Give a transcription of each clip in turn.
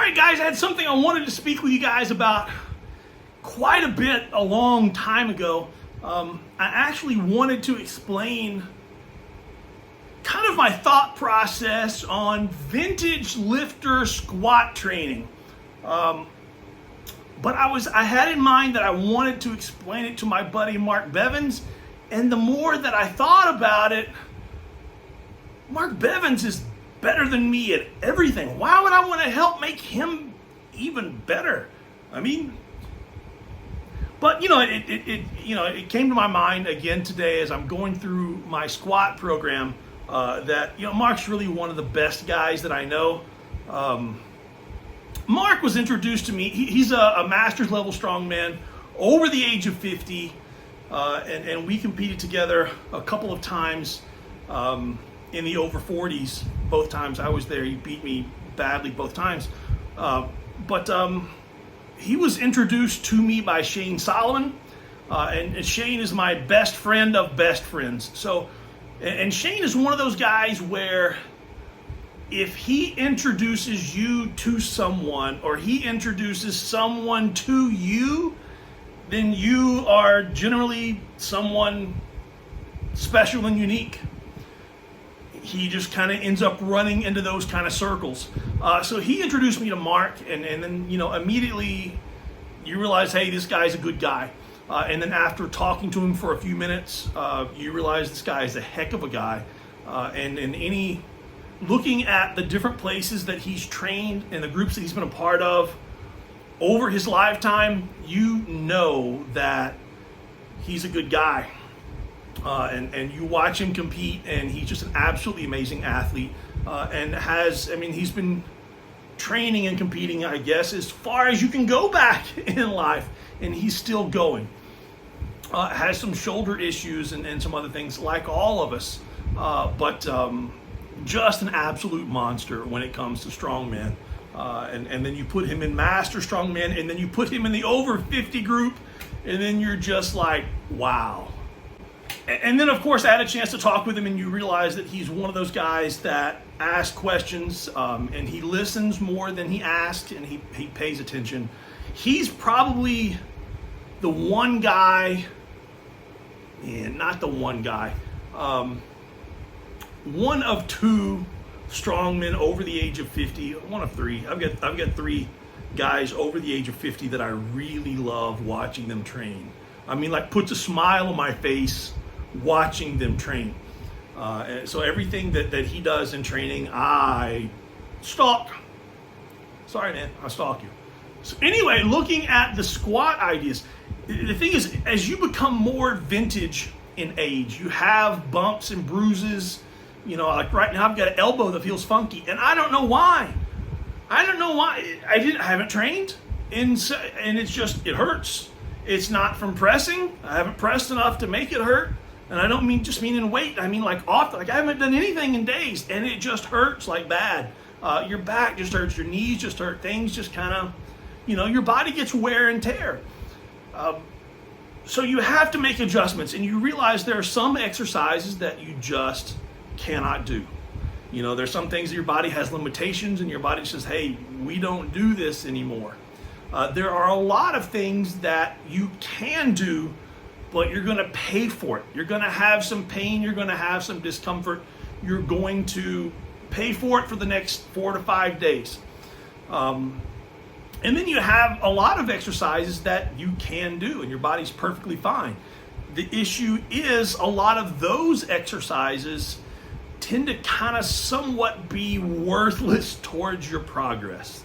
right, guys, I had something I wanted to speak with you guys about quite a bit a long time ago. I actually wanted to explain kind of my thought process on vintage lifter squat training. But I had in mind that I wanted to explain it to my buddy Mark Bevins, and the more that I thought about it, Mark Bevins is better than me at everything. Why would I want to help make him even better? I mean, but it came to my mind again today as I'm going through my squat program that Mark's really one of the best guys that I know. Mark was introduced to me. He's a master's level strongman over the age of 50, and we competed together a couple of times in the over 40s. Both times I was there, he beat me badly both times. But he was introduced to me by Shane Solomon, and Shane is my best friend of best friends. So, and Shane is one of those guys where if he introduces you to someone, or he introduces someone to you, then you are generally someone special and unique. He just kind of ends up running into those kind of circles. So he introduced me to Mark, and then immediately you realize, hey, this guy's a good guy. And then after talking to him for a few minutes, you realize this guy is a heck of a guy. And looking at the different places that he's trained and the groups that he's been a part of over his lifetime, you know that he's a good guy. And you watch him compete, and he's just an absolutely amazing athlete, and he's been training and competing, I guess, as far as you can go back in life, and he's still going. Has some shoulder issues and some other things like all of us, but just an absolute monster when it comes to strongman. And then you put him in master strongman, and then you put him in the over 50 group, and then you're just like, wow. And then, of course, I had a chance to talk with him, and you realize that he's one of those guys that asks questions, and he listens more than he asks, and he pays attention. He's probably the one guy, not the one guy, one of two strongmen over the age of 50, one of three. I've got three guys over the age of 50 that I really love watching them train. I mean, like, puts a smile on my face watching them train. So everything that he does in training, I stalk. Sorry, man, I stalk you. So anyway, looking at the squat ideas, the thing is, as you become more vintage in age, you have bumps and bruises. Like right now I've got an elbow that feels funky, and I don't know why. I haven't trained, and it hurts. It's not from pressing. I haven't pressed enough to make it hurt. And I don't mean in weight. I mean like often. Like I haven't done anything in days, and it just hurts like bad. Your back just hurts. Your knees just hurt. Things just kind of, your body gets wear and tear. So you have to make adjustments, and you realize there are some exercises that you just cannot do. There's some things that your body has limitations, and your body says, hey, we don't do this anymore. There are a lot of things that you can do, but you're going to pay for it. You're going to have some pain. You're going to have some discomfort. You're going to pay for it for the next 4 to 5 days. And then you have a lot of exercises that you can do, and your body's perfectly fine. The issue is a lot of those exercises tend to kind of somewhat be worthless towards your progress.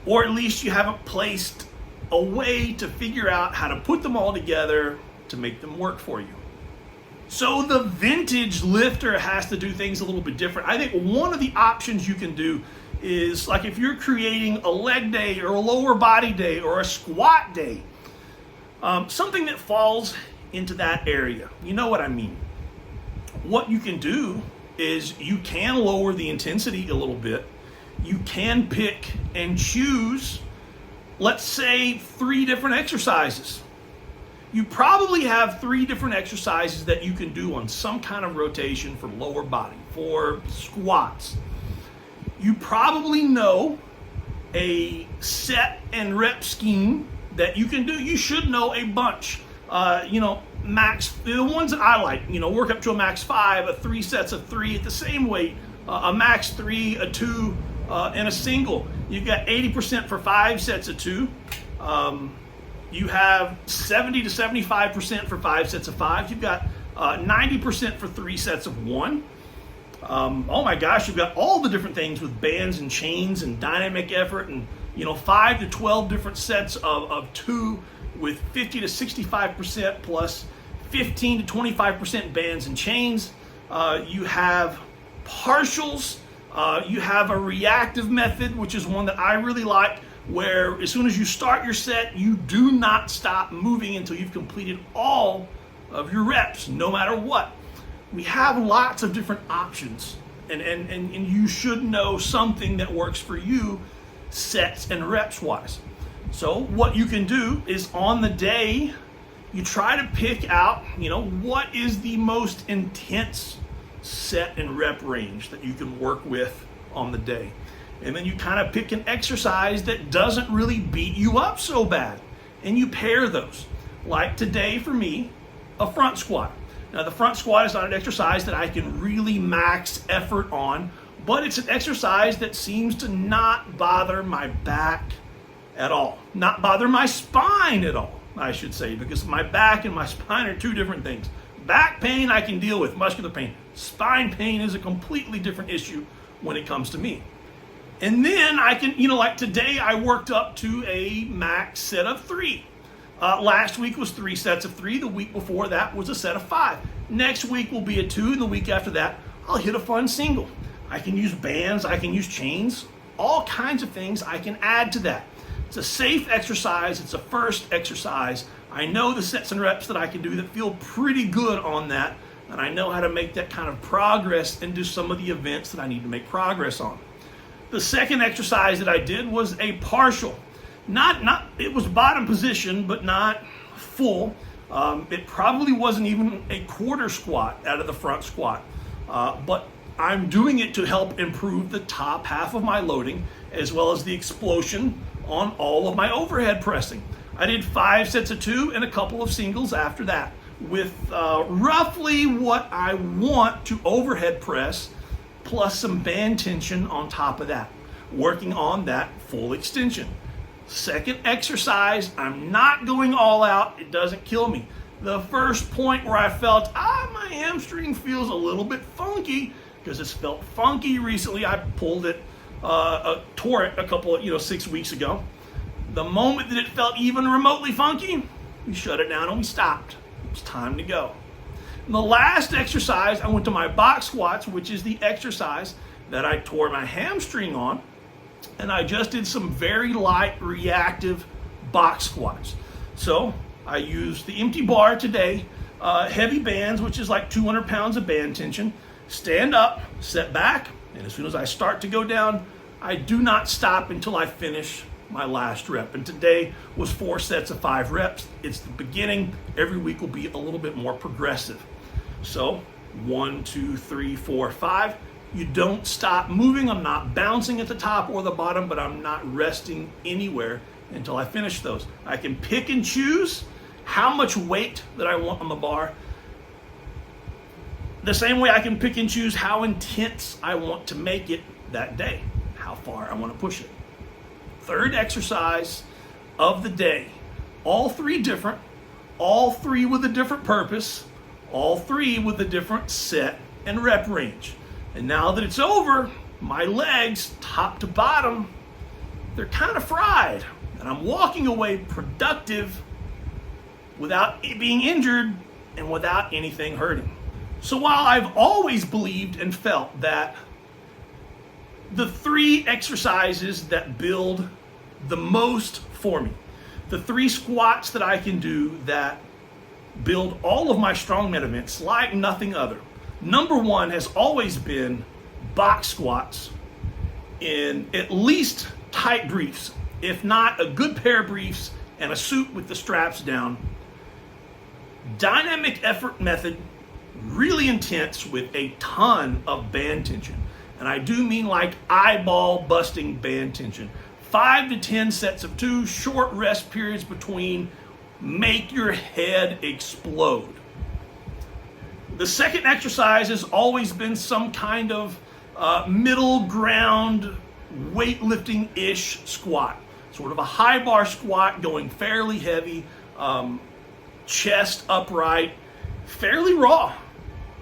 Or at least you haven't placed a way to figure out how to put them all together to make them work for you. So the vintage lifter has to do things a little bit different. I think one of the options you can do is, like, if you're creating a leg day or a lower body day or a squat day, something that falls into that area. You know what I mean? What you can do is you can lower the intensity a little bit. You can pick and choose, let's say, 3 different exercises. You probably have 3 different exercises that you can do on some kind of rotation for lower body, for squats. You probably know a set and rep scheme that you can do. You should know a bunch. Max, the ones that I like, work up to a max 5, a 3 sets of 3 at the same weight, a max 3, a 2, and a single. You've got 80% for 5 sets of 2. You have 70 to 75% for 5 sets of 5. You've got 90% for 3 sets of 1. Oh my gosh, you've got all the different things with bands and chains and dynamic effort and 5 to 12 different sets of 2 with 50 to 65% plus 15 to 25% bands and chains. You have partials. You have a reactive method, which is one that I really like, where as soon as you start your set, you do not stop moving until you've completed all of your reps, no matter what. We have lots of different options, and you should know something that works for you, sets and reps wise. So what you can do is on the day, you try to pick out, what is the most intense set and rep range that you can work with on the day. And then you kind of pick an exercise that doesn't really beat you up so bad. And you pair those. Like today for me, a front squat. Now the front squat is not an exercise that I can really max effort on, but it's an exercise that seems to not bother my back at all. Not bother my spine at all, I should say, because my back and my spine are two different things. Back pain I can deal with, muscular pain. Spine pain is a completely different issue when it comes to me. And then I can, like today I worked up to a max set of 3. Last week was 3 sets of 3. The week before that was a set of 5. Next week will be a 2, and the week after that I'll hit a fun single. I can use bands, I can use chains, all kinds of things I can add to that. It's a safe exercise, it's a first exercise. I know the sets and reps that I can do that feel pretty good on that, and I know how to make that kind of progress into some of the events that I need to make progress on. The second exercise that I did was a partial. It was bottom position, but not full. It probably wasn't even a quarter squat out of the front squat, but I'm doing it to help improve the top half of my loading as well as the explosion on all of my overhead pressing. I did 5 sets of 2 and a couple of singles after that with roughly what I want to overhead press plus some band tension on top of that, working on that full extension. Second exercise, I'm not going all out. It doesn't kill me. The first point where I felt, my hamstring feels a little bit funky, because it's felt funky recently. I pulled it, tore it a couple of, 6 weeks ago. The moment that it felt even remotely funky, we shut it down and we stopped. It was time to go. And the last exercise, I went to my box squats, which is the exercise that I tore my hamstring on. And I just did some very light reactive box squats. So I used the empty bar today, heavy bands, which is like 200 pounds of band tension, stand up, set back, and as soon as I start to go down, I do not stop until I finish my last rep. And today was 4 sets of 5 reps. It's the beginning. Every week will be a little bit more progressive. So 1, 2, 3, 4, 5. You don't stop moving. I'm not bouncing at the top or the bottom, but I'm not resting anywhere until I finish those. I can pick and choose how much weight that I want on the bar. The same way I can pick and choose how intense I want to make it that day, how far I want to push it. Third exercise of the day. All 3 different, all 3 with a different purpose, all 3 with a different set and rep range. And now that it's over, my legs, top to bottom, they're kind of fried. And I'm walking away productive without being injured and without anything hurting. So while I've always believed and felt that the 3 exercises that build the most for me, the 3 squats that I can do that build all of my strongman events like nothing other, number 1 has always been box squats in at least tight briefs, if not a good pair of briefs and a suit with the straps down. Dynamic effort method, really intense with a ton of band tension. And I do mean like eyeball busting band tension. 5 to 10 sets of 2, short rest periods between. Make your head explode. The second exercise has always been some kind of middle ground weightlifting-ish squat. Sort of a high bar squat going fairly heavy, chest upright, fairly raw.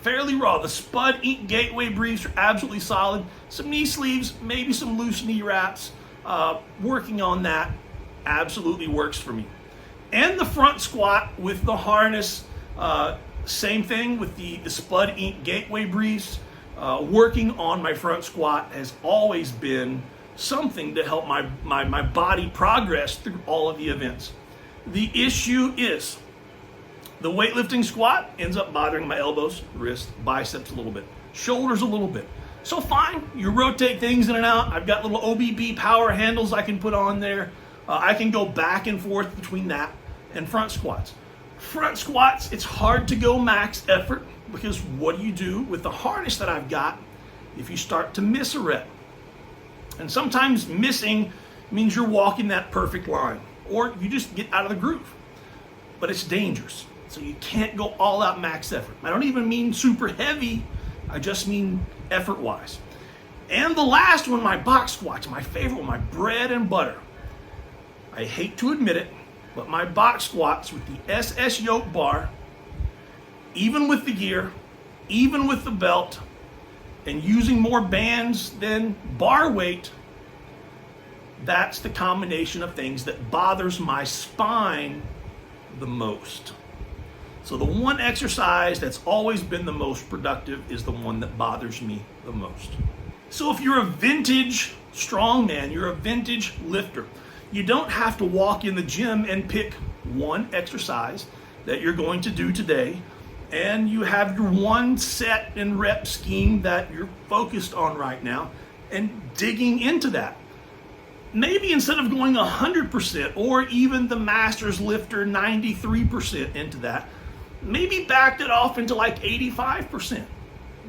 The Spud Inc. Gateway briefs are absolutely solid. Some knee sleeves, maybe some loose knee wraps. Working on that absolutely works for me. And the front squat with the harness, same thing with the Spud Inc. Gateway briefs. Working on my front squat has always been something to help my body progress through all of the events. The issue is the weightlifting squat ends up bothering my elbows, wrists, biceps a little bit, shoulders a little bit. So fine, you rotate things in and out. I've got little OBB power handles I can put on there. I can go back and forth between that and front squats. Front squats, it's hard to go max effort because what do you do with the harness that I've got if you start to miss a rep? And sometimes missing means you're walking that perfect line or you just get out of the groove. But it's dangerous. So you can't go all out max effort. I don't even mean super heavy. I just mean effort-wise. And the last one, my box squats, my favorite one, my bread and butter. I hate to admit it, but my box squats with the SS yoke bar, even with the gear, even with the belt, and using more bands than bar weight, that's the combination of things that bothers my spine the most. So the one exercise that's always been the most productive is the one that bothers me the most. So if you're a vintage strongman, you're a vintage lifter, you don't have to walk in the gym and pick one exercise that you're going to do today, and you have your one set and rep scheme that you're focused on right now and digging into that. Maybe instead of going 100% or even the Masters lifter 93% into that, maybe backed it off into like 85%.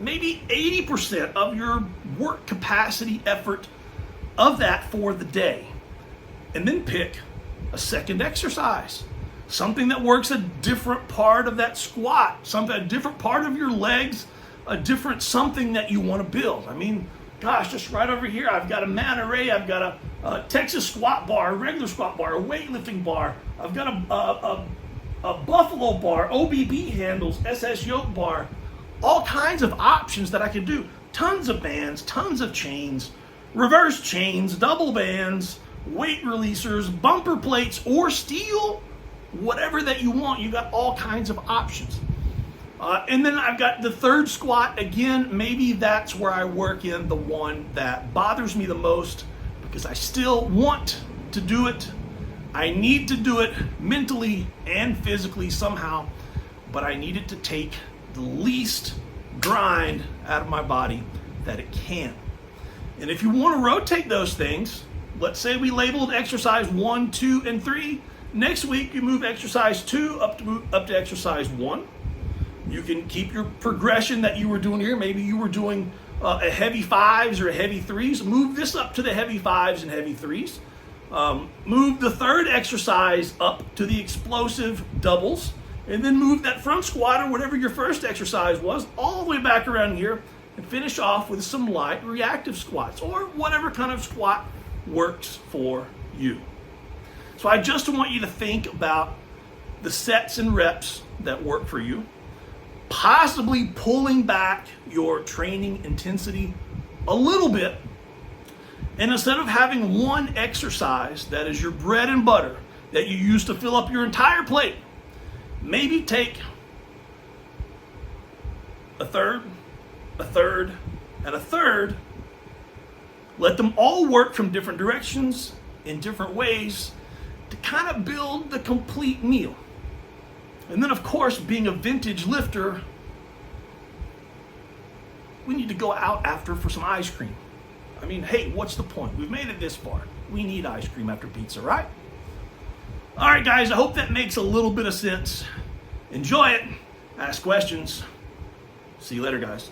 Maybe 80% of your work capacity effort of that for the day. And then pick a second exercise. Something that works a different part of that squat, a different part of your legs, a different something that you want to build. I mean, gosh, just right over here, I've got a Man Ray, I've got a Texas squat bar, a regular squat bar, a weightlifting bar, I've got a Buffalo bar, OBB handles, SS yoke bar, all kinds of options that I could do. Tons of bands, tons of chains, reverse chains, double bands, weight releasers, bumper plates, or steel, whatever that you want. You got all kinds of options. And then I've got the third squat. Again, maybe that's where I work in the one that bothers me the most because I still want to do it. I need to do it mentally and physically somehow, but I need it to take the least grind out of my body that it can. And if you want to rotate those things, let's say we labeled exercise 1, 2, and 3. Next week, you move exercise 2 up to exercise 1. You can keep your progression that you were doing here. Maybe you were doing a heavy 5s or a heavy 3s. Move this up to the heavy 5s and heavy 3s. Move the third exercise up to the explosive doubles. And then move that front squat or whatever your first exercise was all the way back around here and finish off with some light reactive squats or whatever kind of squat works for you. So I just want you to think about the sets and reps that work for you, possibly pulling back your training intensity a little bit, and instead of having one exercise that is your bread and butter that you use to fill up your entire plate, maybe take a third, and a third. Let them all work from different directions in different ways to kind of build the complete meal. And then, of course, being a vintage lifter, we need to go out after for some ice cream. I mean, hey, what's the point? We've made it this far. We need ice cream after pizza, right? All right, guys, I hope that makes a little bit of sense. Enjoy it. Ask questions. See you later, guys.